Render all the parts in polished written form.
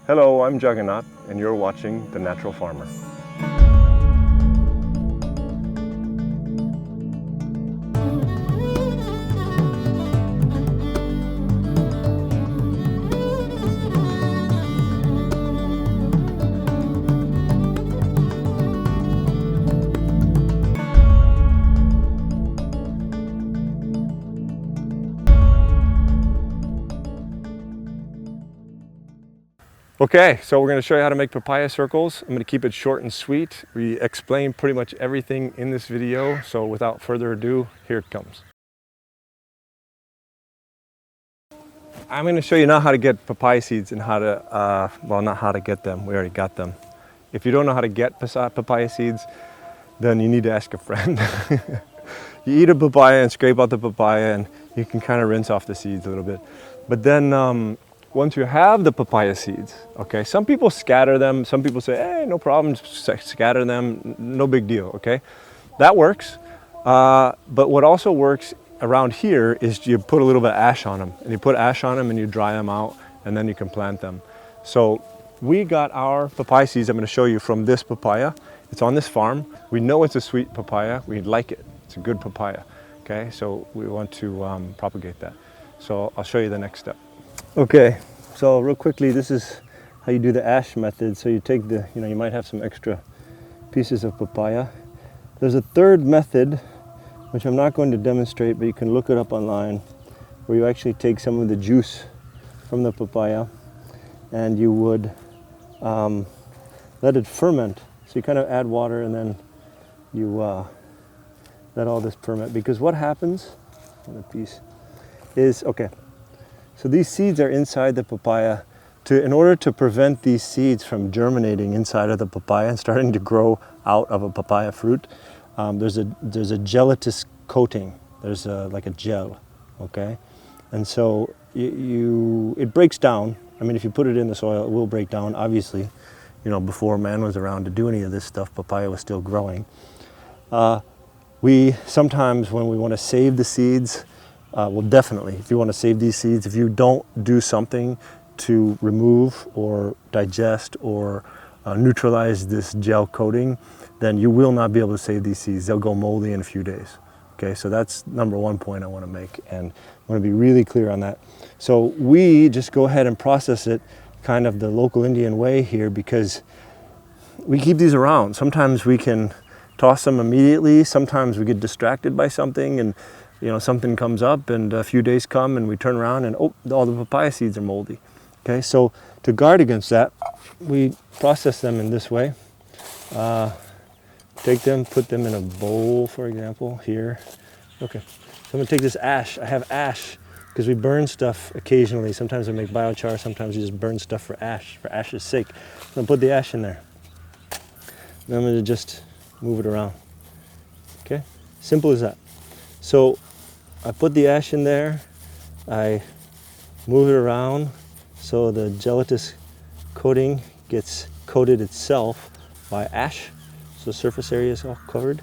Hello, I'm Jagannath, and you're watching The Natural Farmer. Okay, so we're going to show you how to make papaya circles. I'm going to keep it short and sweet. We explain pretty much everything in this video, so without further ado, here it comes. I'm going to show you now how to get papaya seeds and how to, well, not how to get them, we already got them. If you don't know how to get papaya seeds, then you need to ask a friend. You eat a papaya and scrape out the papaya, and you can kind of rinse off the seeds a little bit. But then, once you have the papaya seeds, okay, some people scatter them. Some people say, hey, no problem, just scatter them, no big deal, okay? That works. But what also works around here is you put a little bit of ash on them. And you put ash on them and you dry them out, and then you can plant them. So we got our papaya seeds, I'm going to show you, from this papaya. It's on this farm. We know it's a sweet papaya. We like it. It's a good papaya, okay? So we want to propagate that. So I'll show you the next step. Okay, so real quickly, this is how you do the ash method. So you take the, you might have some extra pieces of papaya. There's a third method, which I'm not going to demonstrate, but you can look it up online, where you actually take some of the juice from the papaya and you would let it ferment. So you kind of add water and then you let all this ferment. Because what happens, another piece, is, okay, so these seeds are inside the papaya. In order to prevent these seeds from germinating inside of the papaya and starting to grow out of a papaya fruit, there's a gelatinous coating. There's like a gel, okay? And so it breaks down. I mean, if you put it in the soil, it will break down. Obviously, before man was around to do any of this stuff, papaya was still growing. We sometimes, when we want to save the seeds, well, definitely, if you want to save these seeds, if you don't do something to remove or digest or neutralize this gel coating, then you will not be able to save these seeds. They'll go moldy in a few days. Okay, so that's number one point I want to make, and I want to be really clear on that. So we just go ahead and process it kind of the local Indian way here, because we keep these around. Sometimes we can toss them immediately. Sometimes we get distracted by something, and something comes up, and a few days come and we turn around and oh, all the papaya seeds are moldy. Okay, so to guard against that, we process them in this way. Take them, put them in a bowl, for example, here. Okay, so I'm gonna take this ash. I have ash because we burn stuff occasionally. Sometimes we make biochar, sometimes we just burn stuff for ash's sake. I'm gonna put the ash in there. Then I'm gonna just move it around. Okay, simple as that. So I put the ash in there, I move it around so the gelatinous coating gets coated itself by ash, so the surface area is all covered.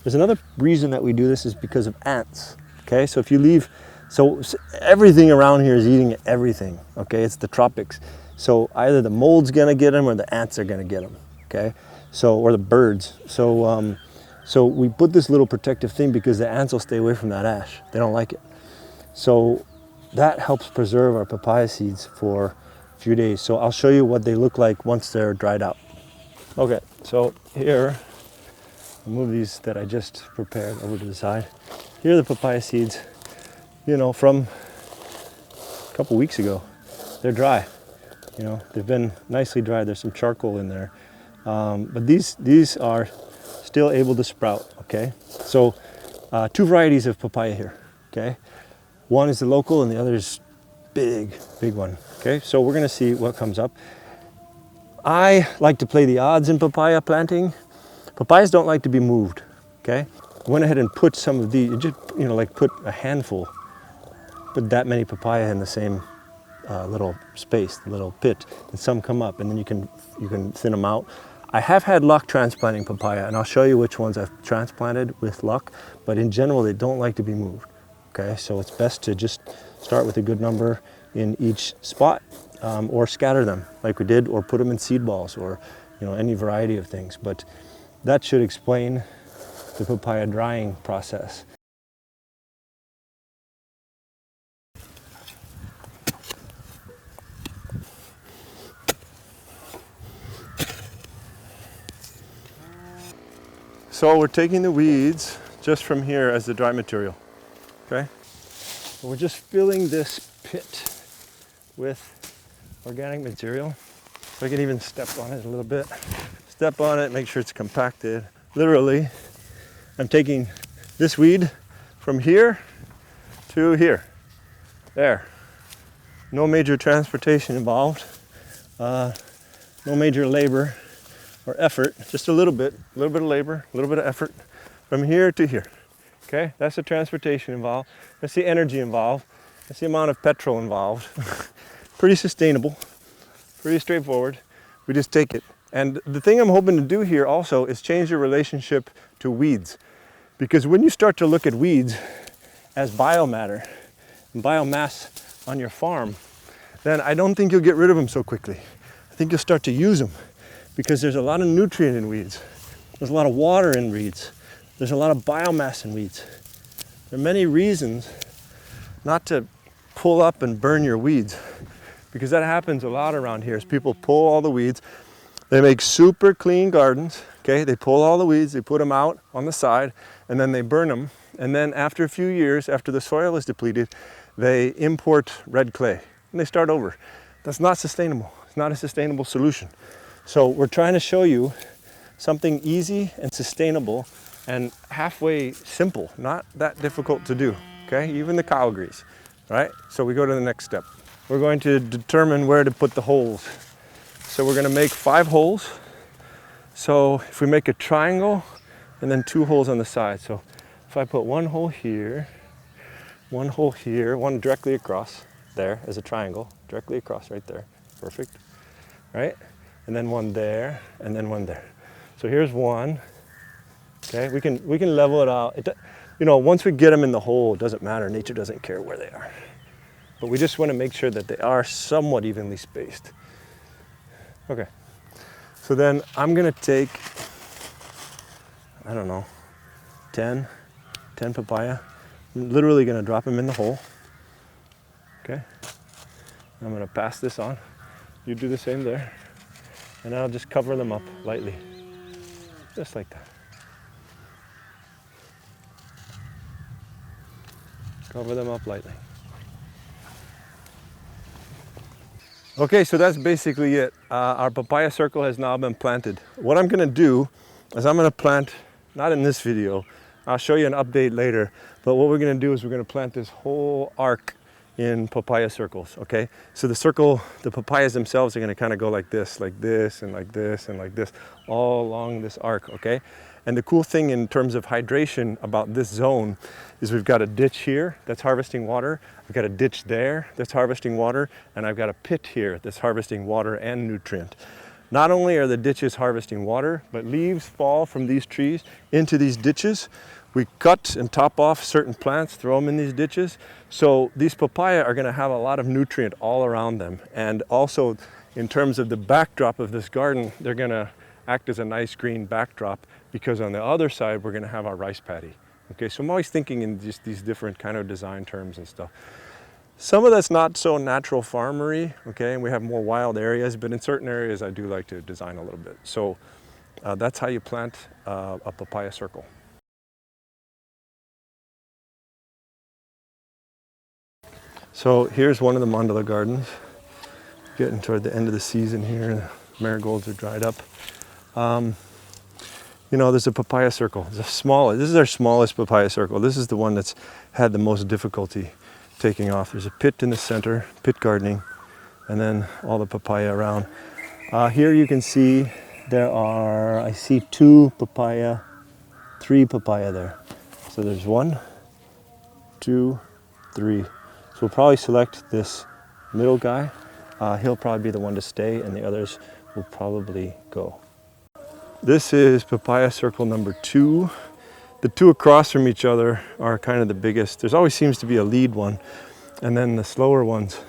There's another reason that we do this is because of ants. Okay, so if you leave, so everything around here is eating everything. Okay, it's the tropics. So either the mold's gonna get them or the ants are gonna get them. Okay, so, or the birds. So we put this little protective thing because the ants will stay away from that ash. They don't like it. So that helps preserve our papaya seeds for a few days. So I'll show you what they look like once they're dried out. Okay, so here, I'll move these that I just prepared over to the side. Here are the papaya seeds, from a couple weeks ago. They're dry. They've been nicely dried. There's some charcoal in there. But these are still able to sprout, okay? So two varieties of papaya here, okay? One is the local and the other is big one, okay? So we're gonna see what comes up. I like to play the odds in papaya planting. Papayas don't like to be moved, okay? I went ahead and put some of these, just, like put a handful, put that many papaya in the same little space, the little pit, and some come up, and then you can thin them out. I have had luck transplanting papaya, and I'll show you which ones I've transplanted with luck, but in general, they don't like to be moved, okay? So it's best to just start with a good number in each spot or scatter them like we did, or put them in seed balls, or any variety of things. But that should explain the papaya drying process. So we're taking the weeds just from here as the dry material, okay? We're just filling this pit with organic material. So I can even step on it a little bit. Step on it, make sure it's compacted. Literally, I'm taking this weed from here to here. There. No major transportation involved. No major labor or effort, just a little bit of labor, a little bit of effort from here to here. Okay, that's the transportation involved. That's the energy involved. That's the amount of petrol involved. Pretty sustainable, pretty straightforward. We just take it. And the thing I'm hoping to do here also is change your relationship to weeds. Because when you start to look at weeds as biomatter and biomass on your farm, then I don't think you'll get rid of them so quickly. I think you'll start to use them, because there's a lot of nutrient in weeds. There's a lot of water in weeds. There's a lot of biomass in weeds. There are many reasons not to pull up and burn your weeds, because that happens a lot around here. Is people pull all the weeds. They make super clean gardens, okay? They pull all the weeds, they put them out on the side, and then they burn them. And then after a few years, after the soil is depleted, they import red clay and they start over. That's not sustainable. It's not a sustainable solution. So we're trying to show you something easy and sustainable and halfway simple, not that difficult to do, okay? Even the cow agrees, right? So we go to the next step. We're going to determine where to put the holes. So we're gonna make 5 holes. So if we make a triangle and then 2 holes on the side. So if I put 1 hole here, 1 hole here, 1 directly across there as a triangle, directly across right there, perfect, right? And then 1 there, and then 1 there. So here's 1, okay? We can level it out. Once we get them in the hole, it doesn't matter. Nature doesn't care where they are. But we just want to make sure that they are somewhat evenly spaced. Okay, so then I'm gonna take, I don't know, 10 papaya. I'm literally gonna drop them in the hole, okay? I'm gonna pass this on. You do the same there. And I'll just cover them up lightly, just like that. Cover them up lightly. Okay, so that's basically it. Our papaya circle has now been planted. What I'm gonna do is I'm gonna plant, not in this video, I'll show you an update later, but what we're gonna do is we're gonna plant this whole arc in papaya circles, okay? So the papayas themselves are gonna kind of go like this, and like this, and like this, all along this arc, okay? And the cool thing in terms of hydration about this zone is we've got a ditch here that's harvesting water, I've got a ditch there that's harvesting water, and I've got a pit here that's harvesting water and nutrient. Not only are the ditches harvesting water, but leaves fall from these trees into these ditches. We cut and top off certain plants, throw them in these ditches. So these papaya are gonna have a lot of nutrient all around them. And also in terms of the backdrop of this garden, they're gonna act as a nice green backdrop, because on the other side, we're gonna have our rice paddy. Okay, so I'm always thinking in just these different kind of design terms and stuff. Some of that's not so natural farmery, okay, and we have more wild areas, but in certain areas I do like to design a little bit. So that's how you plant a papaya circle. So here's one of the mandala gardens. Getting toward the end of the season here, the marigolds are dried up. There's a papaya circle. This is our smallest papaya circle. This is the one that's had the most difficulty taking off. There's a pit in the center, pit gardening, and then all the papaya around. Here you can see I see 2 papaya, 3 papaya there. So there's 1, 2, 3. So we'll probably select this middle guy. He'll probably be the one to stay, and the others will probably go. This is papaya circle number 2. The 2 across from each other are kind of the biggest. There's always seems to be a lead one, and then the slower ones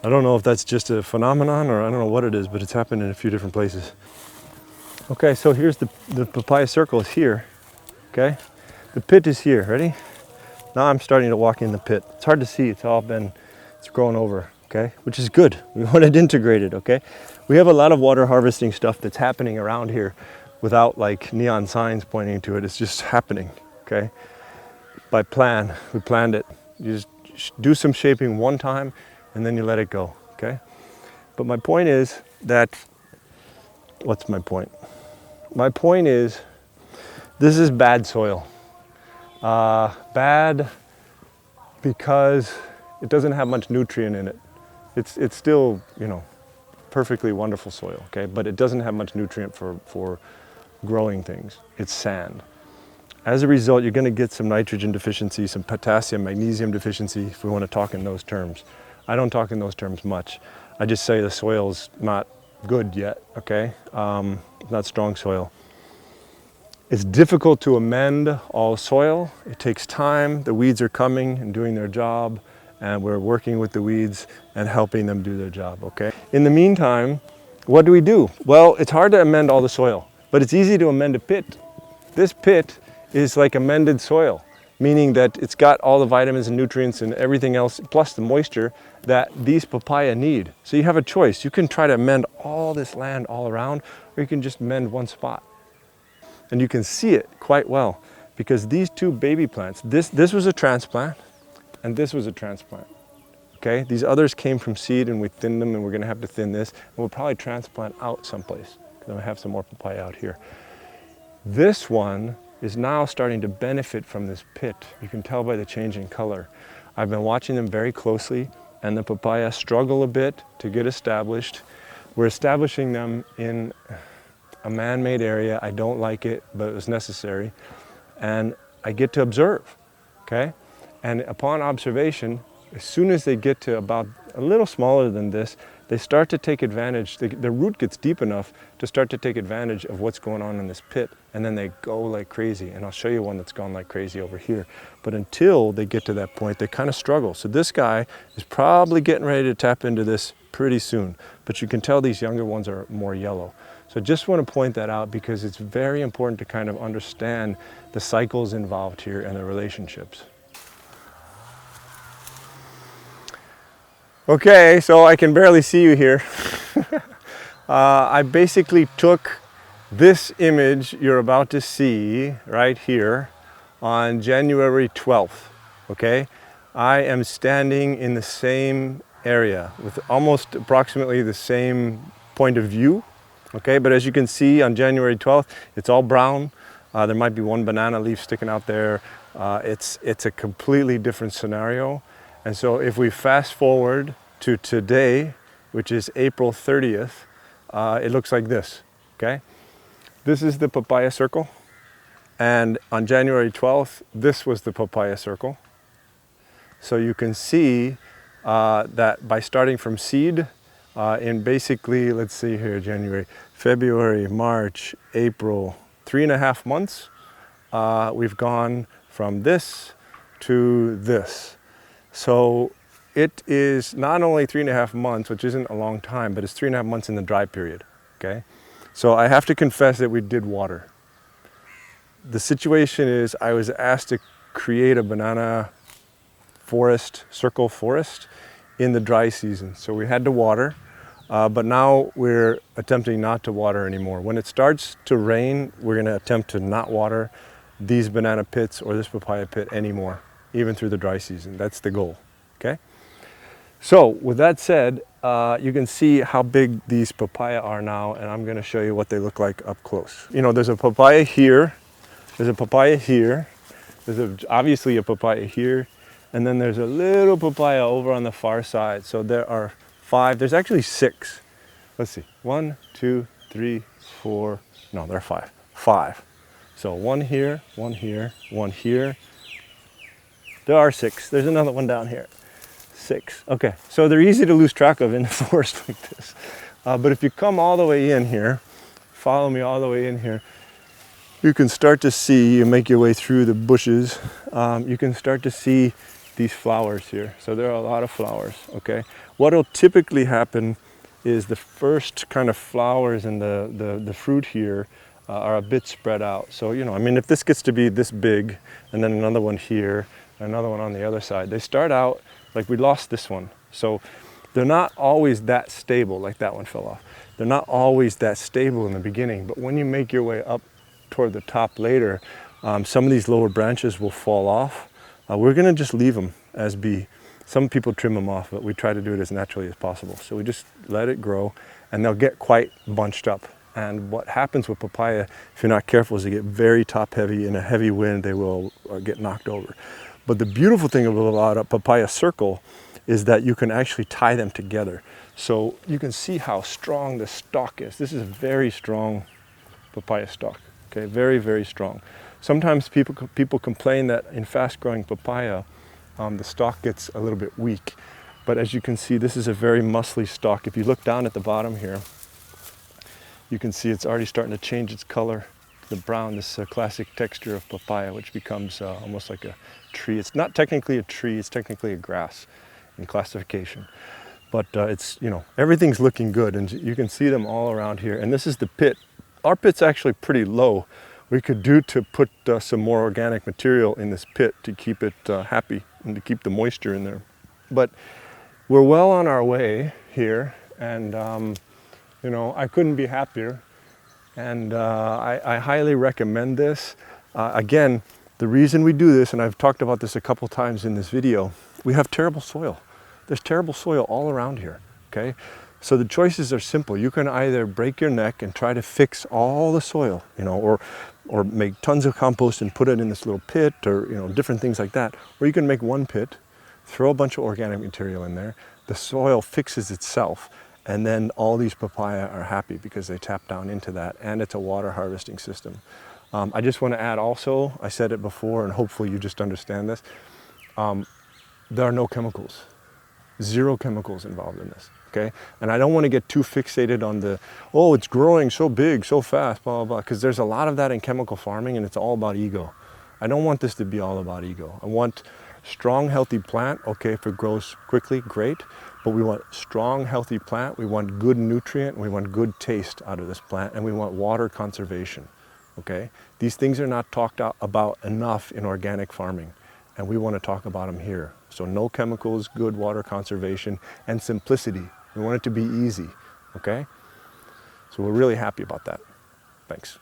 I don't know if that's just a phenomenon or I don't know what it is, but it's happened in a few different places. Okay, so here's the papaya circle is here, okay? The pit is here, ready? Now I'm starting to walk in the pit. It's hard to see, it's grown over, okay? Which is good, we want it integrated, okay? We have a lot of water harvesting stuff that's happening around here without like neon signs pointing to it. It's just happening, okay? By plan, we planned it. You just do some shaping one time and then you let it go, okay? But my point is that, what's my point? My point is, this is bad soil. Bad because it doesn't have much nutrient in it. It's still, you know, perfectly wonderful soil, okay? But it doesn't have much nutrient for growing things. It's sand. As a result, you're going to get some nitrogen deficiency, some potassium, magnesium deficiency, if we want to talk in those terms. I don't talk in those terms much. I just say the soil's not good yet, okay? Not strong soil. It's difficult to amend all soil. It takes time. The weeds are coming and doing their job, and we're working with the weeds and helping them do their job, okay? In the meantime, what do? Well, it's hard to amend all the soil, but it's easy to amend a pit. This pit is like amended soil, meaning that it's got all the vitamins and nutrients and everything else, plus the moisture that these papaya need. So you have a choice. You can try to amend all this land all around, or you can just amend one spot. And you can see it quite well because these two baby plants, this was a transplant and this was a transplant, okay? These others came from seed and we thinned them, and we're gonna have to thin this, and we'll probably transplant out someplace because I have some more papaya out here. This one is now starting to benefit from this pit. You can tell by the change in color. I've been watching them very closely, and the papaya struggle a bit to get established. We're establishing them in a man-made area. I don't like it, but it was necessary. And I get to observe, okay? And upon observation, as soon as they get to about a little smaller than this, they start to take advantage, the root gets deep enough to start to take advantage of what's going on in this pit, and then they go like crazy. And I'll show you one that's gone like crazy over here. But until they get to that point, they kind of struggle. So this guy is probably getting ready to tap into this pretty soon, but you can tell these younger ones are more yellow. So just want to point that out because it's very important to kind of understand the cycles involved here and the relationships. Okay, so I can barely see you here. I basically took this image you're about to see right here on January 12th, okay? I am standing in the same area with almost approximately the same point of view, okay? But as you can see on January 12th, it's all brown. There might be one banana leaf sticking out there. It's a completely different scenario. And so if we fast forward to today, which is April 30th, it looks like this, okay? This is the papaya circle. And on January 12th, this was the papaya circle. So you can see that by starting from seed, in basically, let's see here, January, February, March, April, 3.5 months, we've gone from this to this. So it is not only 3.5 months, which isn't a long time, but it's 3.5 months in the dry period, okay? So I have to confess that we did water. The situation is I was asked to create a banana forest, circle forest, in the dry season. So we had to water, but now we're attempting not to water anymore. When it starts to rain, we're gonna attempt to not water these banana pits or this papaya pit anymore, even through the dry season. That's the goal, okay? So with that said, you can see how big these papaya are now, and I'm gonna show you what they look like up close. You know, there's a papaya here, there's a papaya here, obviously a papaya here, and then there's a little papaya over on the far side. So there are 5, there's actually 6. Let's see, 1, 2, 3, 4, no, there are 5. 5. So 1 here, 1 here, 1 here. There are 6, there's another one down here. 6, okay. So they're easy to lose track of in the forest like this. But if you come all the way in here, follow me all the way in here, you can start to see, you make your way through the bushes, you can start to see these flowers here. So there are a lot of flowers, okay? What'll typically happen is the first kind of flowers and the fruit here are a bit spread out. So, you know, I mean, if this gets to be this big, and then another one here, another one on the other side, they start out, like we lost this one. So they're not always that stable, like that one fell off. They're not always that stable in the beginning, but when you make your way up toward the top later, some of these lower branches will fall off. We're gonna just leave them as be. Some people trim them off, but we try to do it as naturally as possible. So we just let it grow, and they'll get quite bunched up. And what happens with papaya, if you're not careful, is they get very top heavy. In a heavy wind, they will get knocked over. But the beautiful thing about a papaya circle is that you can actually tie them together. So you can see how strong the stalk is. This is a very strong papaya stalk, okay? Very, very strong. Sometimes people complain that in fast-growing papaya, the stalk gets a little bit weak. But as you can see, this is a very muscly stalk. If you look down at the bottom here, you can see it's already starting to change its color to the brown, this classic texture of papaya, which becomes almost like a tree. It's not technically a tree, it's technically a grass in classification. But it's, you know, everything's looking good, and you can see them all around here. And this is the pit. Our pit's actually pretty low. We could do to put some more organic material in this pit to keep it happy and to keep the moisture in there. But we're well on our way here, and you know, I couldn't be happier. And I highly recommend this. Again, the reason we do this, and I've talked about this a couple times in this video, we have terrible soil. There's terrible soil all around here, okay? So the choices are simple. You can either break your neck and try to fix all the soil, you know, or make tons of compost and put it in this little pit, or, you know, different things like that. Or you can make one pit, throw a bunch of organic material in there, the soil fixes itself, and then all these papaya are happy because they tap down into that, and it's a water harvesting system. I just want to add also, I said it before, and hopefully you just understand this, there are no chemicals. Zero chemicals involved in this, okay? And I don't want to get too fixated on the, oh, it's growing so big, so fast, blah, blah, blah, because there's a lot of that in chemical farming, and it's all about ego. I don't want this to be all about ego. I want strong, healthy plant. Okay, if it grows quickly, great, but we want strong, healthy plant. We want good nutrient, and we want good taste out of this plant, and we want water conservation, okay? These things are not talked about enough in organic farming, and we want to talk about them here. So no chemicals, good water conservation, and simplicity. We want it to be easy, okay? So we're really happy about that. Thanks.